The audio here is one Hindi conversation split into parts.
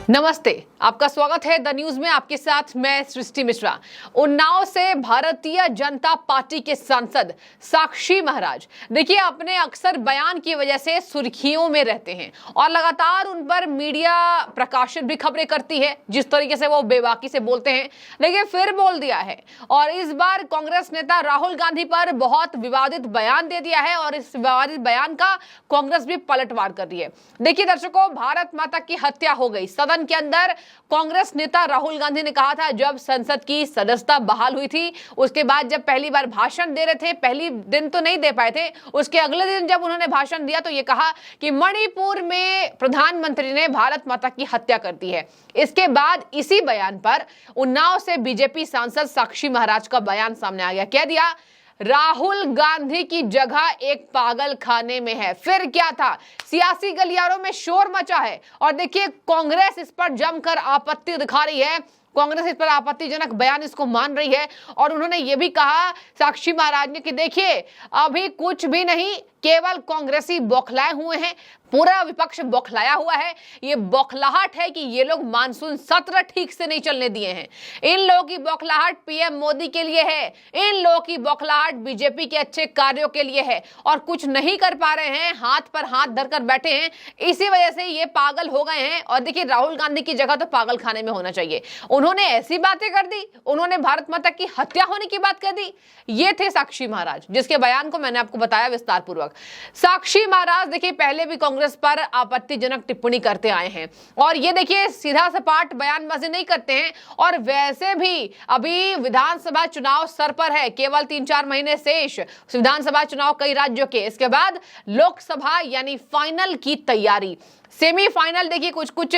नमस्ते, आपका स्वागत है द न्यूज में। आपके साथ मैं सृष्टि मिश्रा। उन्नाव से भारतीय जनता पार्टी के सांसद साक्षी महाराज देखिए अपने अक्सर बयान की वजह से सुर्खियों में रहते हैं और लगातार उन पर मीडिया प्रकाशित भी खबरें करती है। जिस तरीके से वो बेबाकी से बोलते हैं, देखिए फिर बोल दिया है और इस बार कांग्रेस नेता राहुल गांधी पर बहुत विवादित बयान दे दिया है और इस विवादित बयान का कांग्रेस भी पलटवार कर रही है। देखिए दर्शकों, भारत माता की हत्या हो गई। सदन के अंदर कांग्रेस नेता राहुल गांधी ने कहा था, जब संसद की सदस्यता बहाल हुई थी, उसके बाद जब पहली बार भाषण दे रहे थे, पहली दिन तो नहीं दे पाए थे, उसके अगले दिन जब उन्होंने भाषण दिया तो ये कहा कि मणिपुर में प्रधानमंत्री ने भारत माता की हत्या कर दी है। इसके बाद इसी बयान पर उन्नाव से बीजेपी सांसद साक्षी महाराज का बयान सामने आ गया। कह दिया राहुल गांधी की जगह एक पागल खाने में है। फिर क्या था, सियासी गलियारों में शोर मचा है और देखिए कांग्रेस इस पर जमकर आपत्ति दिखा रही है। कांग्रेस इस पर आपत्तिजनक बयान इसको मान रही है और उन्होंने ये भी कहा साक्षी महाराज ने कि देखिए अभी कुछ भी नहीं, केवल कांग्रेसी बौखलाए हुए हैं, पूरा विपक्ष बौखलाया हुआ है। ये बौखलाहट है कि ये लोग मानसून सत्र ठीक से नहीं चलने दिए हैं। इन लोगों की बौखलाहट पीएम मोदी के लिए है, इन लोगों की बौखलाहट बीजेपी के अच्छे कार्यों के लिए है और कुछ नहीं कर पा रहे हैं, हाथ पर हाथ धरकर बैठे हैं, इसी वजह से ये पागल हो गए हैं। और देखिए राहुल गांधी की जगह तो पागल खाने में होना चाहिए। उन्होंने ऐसी बातें कर दी, उन्होंने भारत माता की हत्या होने की बात कर दी। ये थे साक्षी महाराज, जिसके बयान को मैंने आपको बताया विस्तार पूर्वक। साक्षी महाराज देखिए पहले भी कांग्रेस पर आपत्तिजनक टिप्पणी करते आए हैं और ये देखिए सीधा सपाट बयानबाजी नहीं करते हैं। और वैसे भी अभी विधानसभा चुनाव सर पर है, केवल 3-4 महीने शेष विधानसभा चुनाव कई राज्यों के। इसके बाद लोकसभा यानी फाइनल की तैयारी, सेमीफाइनल देखिए कुछ कुछ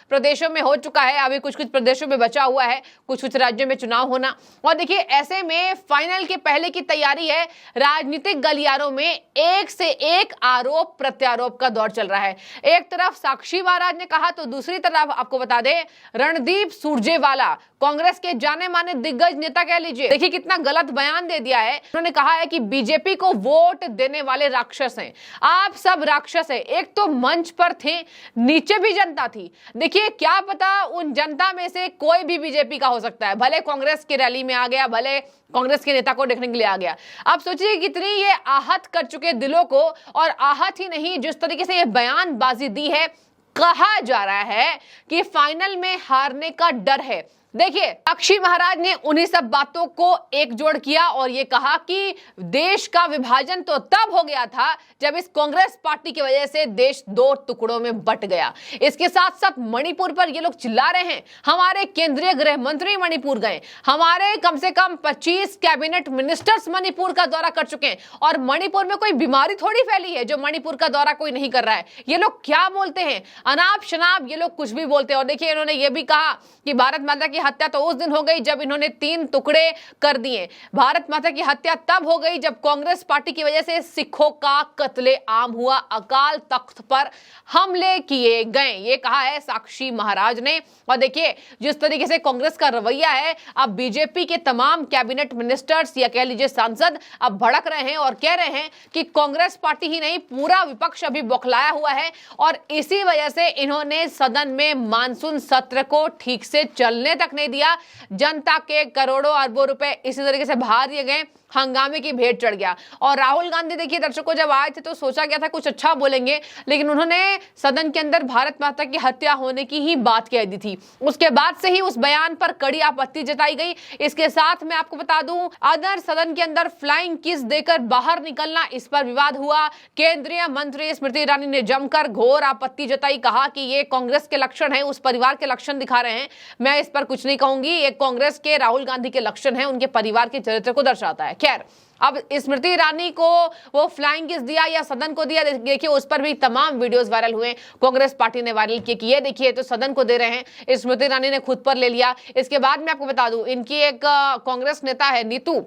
प्रदेशों में हो चुका है, अभी कुछ कुछ प्रदेशों में बचा हुआ है, कुछ कुछ राज्यों में चुनाव होना। और देखिए ऐसे में फाइनल के पहले की तैयारी है। राजनीतिक गलियारों में एक से एक आरोप प्रत्यारोप का दौर चल रहा है। एक तरफ साक्षी महाराज ने कहा तो दूसरी तरफ आपको बता दें रणदीप सुरजेवाला, कांग्रेस के जाने माने दिग्गज नेता कह लीजिए, देखिए कितना गलत बयान दे दिया है। उन्होंने कहा है कि बीजेपी को वोट देने वाले राक्षस हैं, आप सब राक्षस हैं। एक तो मंच पर थे, नीचे भी जनता थी। देखिए क्या पता उन जनता में से कोई भी बीजेपी का हो सकता है, भले कांग्रेस की रैली में आ गया, भले कांग्रेस के नेता को देखने के लिए आ गया। आप सोचिए कितनी ये आहत कर चुके दिलों को, और आहत ही नहीं, जिस तरीके से ये बयानबाजी दी है, कहा जा रहा है कि फाइनल में हारने का डर है। देखिए साक्षी महाराज ने उन्हीं सब बातों को एकजोड़ किया और ये कहा कि देश का विभाजन तो तब हो गया था जब इस कांग्रेस पार्टी की वजह से देश 2 टुकड़ों में बंट गया। इसके साथ साथ मणिपुर पर ये लोग चिल्ला रहे हैं, हमारे केंद्रीय गृह मंत्री मणिपुर गए, हमारे कम से कम 25 कैबिनेट मिनिस्टर्स मणिपुर का दौरा कर चुके हैं और मणिपुर में कोई बीमारी थोड़ी फैली है जो मणिपुर का दौरा कोई नहीं कर रहा है। ये लोग क्या बोलते हैं, अनाप शनाप ये लोग कुछ भी बोलते हैं। और देखिए इन्होंने ये भी कहा कि भारत माता की हत्या तो उस दिन हो गई जब इन्होंने 3 टुकड़े कर दिए। भारत माता की हत्या तब हो गई जब कांग्रेस पार्टी की वजह से सिखों का कत्ले आम हुआ, अकाल तख्त पर हमले किए गए। ये कहा है साक्षी महाराज ने। और देखिए जिस तरीके से कांग्रेस का रवैया है, अब बीजेपी के तमाम कैबिनेट मिनिस्टर्स या कह लीजिए सांसद अब भड़क रहे हैं और कह रहे हैं कि कांग्रेस पार्टी ही नहीं, पूरा विपक्ष अभी बौखलाया हुआ है और इसी वजह से इन्होंने सदन में मानसून सत्र को ठीक से चलने तक नहीं दिया। जनता के करोड़ों अरबों रुपए इसी तरीके से बाहर दिए गए, हंगामे की भेंट चढ़ गया। और राहुल गांधी देखिए दर्शकों जब आए थे तो सोचा गया था कुछ अच्छा बोलेंगे, लेकिन उन्होंने सदन के अंदर भारत माता की हत्या होने की ही बात कह दी थी। उसके बाद से ही उस बयान पर कड़ी आपत्ति जताई गई। इसके साथ मैं आपको बता दूं, अदर सदन के अंदर फ्लाइंग किस देकर बाहर निकलना, इस पर विवाद हुआ। केंद्रीय मंत्री स्मृति ईरानी ने जमकर घोर आपत्ति जताई, कहा कि ये कांग्रेस के लक्षण है, उस परिवार के लक्षण दिखा रहे हैं। मैं इस पर कुछ नहीं कहूंगी, ये कांग्रेस के राहुल गांधी के लक्षण है, उनके परिवार के चरित्र को दर्शाता है। खैर अब स्मृति ईरानी को वो फ्लाइंग किस दिया या सदन को दिया, देखिए उस पर भी तमाम वीडियोस वायरल हुए, कांग्रेस पार्टी ने वायरल किए कि ये देखिए तो सदन को दे रहे हैं, स्मृति ईरानी ने खुद पर ले लिया। इसके बाद मैं आपको बता दूं, इनकी एक कांग्रेस नेता है नीतू,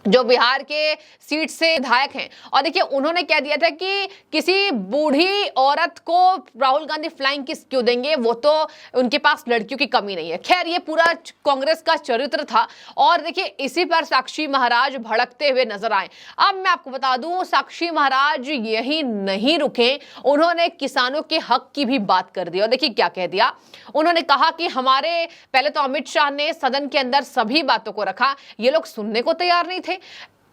जो बिहार के सीट से विधायक हैं। और देखिए उन्होंने कह दिया था कि किसी बूढ़ी औरत को राहुल गांधी फ्लाइंग किस क्यों देंगे, वो तो उनके पास लड़कियों की कमी नहीं है। खैर ये पूरा कांग्रेस का चरित्र था और देखिए इसी पर साक्षी महाराज भड़कते हुए नजर आए। अब मैं आपको बता दूं साक्षी महाराज यही नहीं रुके, उन्होंने किसानों के हक की भी बात कर दी। और देखिए क्या कह दिया उन्होंने, कहा कि हमारे पहले तो अमित शाह ने सदन के अंदर सभी बातों को रखा, ये लोग सुनने को तैयार नहीं थे।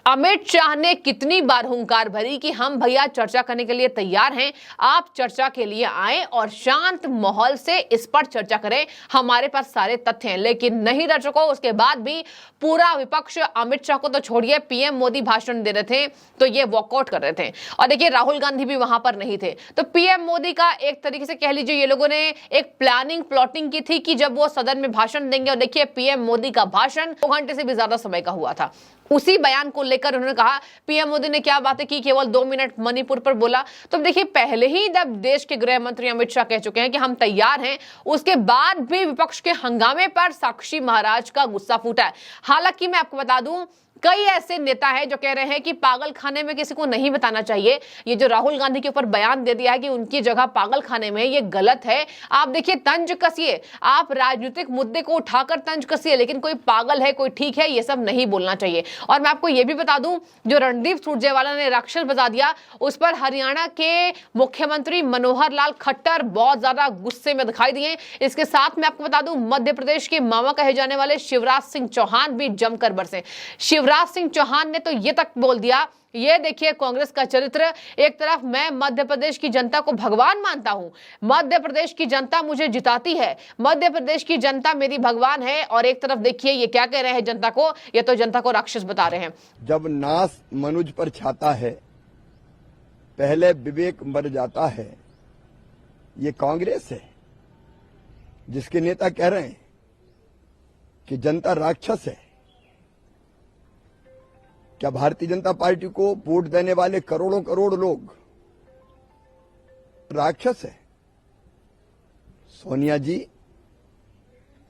अमित शाह ने कितनी बार हुंकार भरी कि हम भैया चर्चा करने के लिए तैयार हैं, आप चर्चा के लिए आए और शांत माहौल से इस पर चर्चा करें, हमारे पास सारे तथ्य हैं। लेकिन नहीं दर्शकों, उसके बाद भी पूरा विपक्ष अमित शाह को तो छोड़िए, पीएम मोदी भाषण दे रहे थे तो ये वॉकआउट कर रहे थे। और देखिए राहुल गांधी भी वहां पर नहीं थे। तो पीएम मोदी का एक तरीके से कह लीजिए ये लोगों ने एक प्लानिंग की थी कि जब वो सदन में भाषण देंगे, और देखिए पीएम मोदी का भाषण 2 घंटे से भी ज्यादा समय का हुआ था। उसी बयान को लेकर उन्होंने कहा पीएम मोदी ने क्या बातें की, केवल 2 मिनट मणिपुर पर बोला। तो देखिए पहले ही जब देश के गृह मंत्री अमित शाह कह चुके हैं कि हम तैयार हैं, उसके बाद भी विपक्ष के हंगामे पर साक्षी महाराज का गुस्सा फूटा है। हालांकि मैं आपको बता दूं कई ऐसे नेता हैं जो कह रहे हैं कि पागल खाने में किसी को नहीं बताना चाहिए। ये जो राहुल गांधी के ऊपर बयान दे दिया है कि उनकी जगह पागल खाने में, ये गलत है। आप देखिए तंज कसिए, आप राजनीतिक मुद्दे को उठाकर तंज कसिए, लेकिन कोई पागल है कोई ठीक है ये सब नहीं बोलना चाहिए। और मैं आपको ये भी बता दूं जो रणदीप सुरजेवाला ने राक्षस बता दिया, उस पर हरियाणा के मुख्यमंत्री मनोहर लाल खट्टर बहुत ज्यादा गुस्से में दिखाई दिए। इसके साथ मैं आपको बता दूं मध्य प्रदेश के मामा कहे जाने वाले शिवराज सिंह चौहान भी जमकर बरसे। शिवराज सिंह चौहान ने तो ये तक बोल दिया, ये देखिए कांग्रेस का चरित्र, एक तरफ मैं मध्य प्रदेश की जनता को भगवान मानता हूं, मध्य प्रदेश की जनता मुझे जिताती है, मध्य प्रदेश की जनता मेरी भगवान है, और एक तरफ देखिए ये क्या कह रहे हैं जनता को, ये तो जनता को राक्षस बता रहे हैं। जब नाश मनुज पर छाता है पहले विवेक मर जाता है, ये कांग्रेस है जिसके नेता कह रहे हैं कि जनता राक्षस है। क्या भारतीय जनता पार्टी को वोट देने वाले करोड़ों करोड़ लोग राक्षस है? सोनिया जी,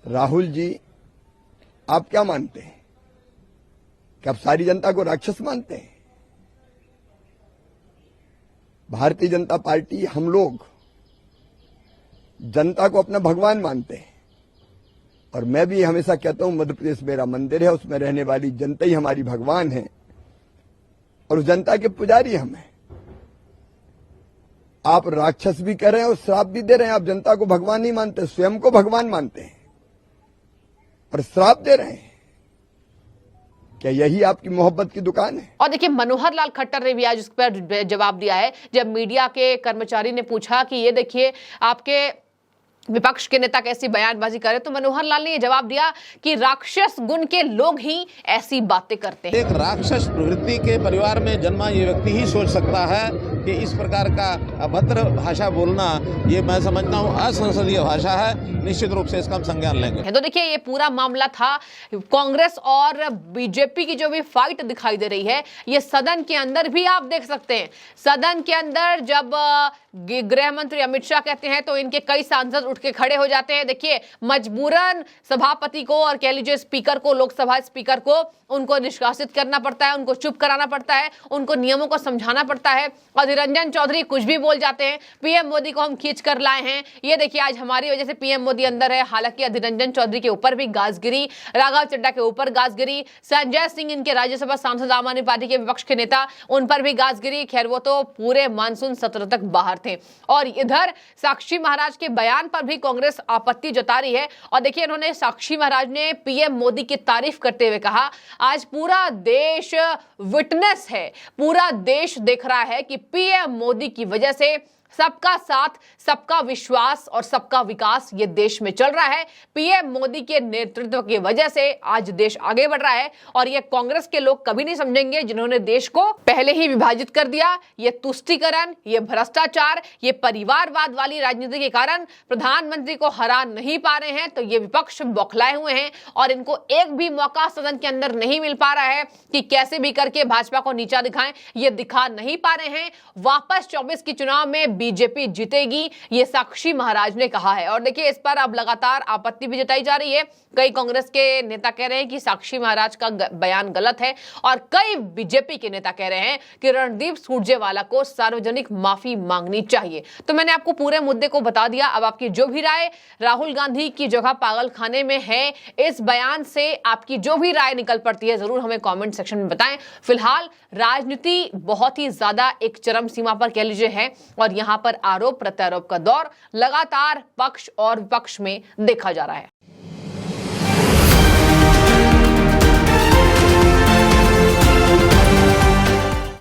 राहुल जी, आप क्या मानते हैं? क्या आप सारी जनता को राक्षस मानते हैं? भारतीय जनता पार्टी, हम लोग जनता को अपना भगवान मानते हैं। और मैं भी हमेशा कहता हूं मध्य प्रदेश मेरा मंदिर है, उसमें रहने वाली जनता ही हमारी भगवान है और उस जनता के पुजारी हम हैं। आप राक्षस भी कह रहे हैं और श्राप भी दे रहे हैं। आप जनता को भगवान नहीं मानते, स्वयं को भगवान मानते हैं और श्राप दे रहे हैं। क्या यही आपकी मोहब्बत की दुकान है? और देखिए मनोहर लाल खट्टर ने भी आज इस पर जवाब दिया है। जब मीडिया के कर्मचारी ने पूछा कि ये देखिए आपके विपक्ष के नेता कैसी बयानबाजी करे, तो मनोहर लाल ने यह जवाब दिया कि राक्षस गुण के लोग ही ऐसी बातें करते हैं। एक राक्षस प्रवृत्ति के परिवार में जन्मा ये व्यक्ति ही सोच सकता है कि इस प्रकार का अभद्र भाषा बोलना, ये मैं समझता हूँ असंसदीय भाषा है। निश्चित रूप से इसका हम संज्ञान लेंगे। तो देखिए ये पूरा मामला था कांग्रेस और बीजेपी की जो भी फाइट दिखाई दे रही है, ये सदन के अंदर भी आप देख सकते हैं। सदन के अंदर जब गृह मंत्री अमित शाह कहते हैं तो इनके कई सांसद उठ के खड़े हो जाते हैं। देखिए मजबूरन सभापति को और कह लीजिए स्पीकर को, लोकसभा स्पीकर को, उनको निष्कासित करना पड़ता है, उनको चुप कराना पड़ता है, उनको नियमों को समझाना पड़ता है। अधीर रंजन चौधरी कुछ भी बोल जाते हैं, पीएम मोदी को हम खींच कर लाए हैं, ये देखिए आज हमारी वजह से पीएम मोदी अंदर है। हालांकि अधीर रंजन चौधरी के ऊपर भी गाज गिरी, राघव चड्ढा के ऊपर गाज गिरी, संजय सिंह इनके राज्यसभा सांसद आम आदमी पार्टी के विपक्ष के नेता, उन पर भी गाज गिरी। खैर वो तो पूरे मानसून सत्र तक बाहर थे। और इधर साक्षी महाराज के बयान पर भी कांग्रेस आपत्ति जता रही है। और देखिए इन्होंने, साक्षी महाराज ने पीएम मोदी की तारीफ करते हुए कहा, आज पूरा देश विटनेस है, पूरा देश देख रहा है कि पीएम मोदी की वजह से सबका साथ, सबका विश्वास और सबका विकास ये देश में चल रहा है। पीएम मोदी के नेतृत्व की वजह से आज देश आगे बढ़ रहा है। और ये कांग्रेस के लोग कभी नहीं समझेंगे जिन्होंने देश को पहले ही विभाजित कर दिया। ये तुष्टीकरण, ये भ्रष्टाचार, ये परिवारवाद वाली राजनीति के कारण प्रधानमंत्री को हरा नहीं पा रहे हैं। तो ये विपक्ष बौखलाए हुए हैं और इनको एक भी मौका सदन के अंदर नहीं मिल पा रहा है कि कैसे भी करके भाजपा को नीचा दिखाएं। ये दिखा नहीं पा रहे हैं। वापस 24 के चुनाव में बीजेपी जीतेगी, ये साक्षी महाराज ने कहा है। और देखिए, इस पर अब लगातार आपत्ति भी जताई जा रही है। कई कांग्रेस के नेता कह रहे हैं कि साक्षी महाराज का बयान गलत है, और कई बीजेपी के नेता कह रहे हैं कि रणदीप सुरजेवाला को सार्वजनिक माफी मांगनी चाहिए। तो मैंने आपको पूरे मुद्दे को बता दिया। अब आपकी जो भी राय राहुल गांधी की जगह पागल खाने में है, इस बयान से आपकी जो भी राय निकल पड़ती है, जरूर हमें कमेंट सेक्शन में बताएं। फिलहाल राजनीति बहुत ही ज्यादा एक चरम सीमा पर कह लीजिए है, और यहां पर आरोप प्रत्यारोप का दौर लगातार पक्ष और विपक्ष में देखा जा रहा है।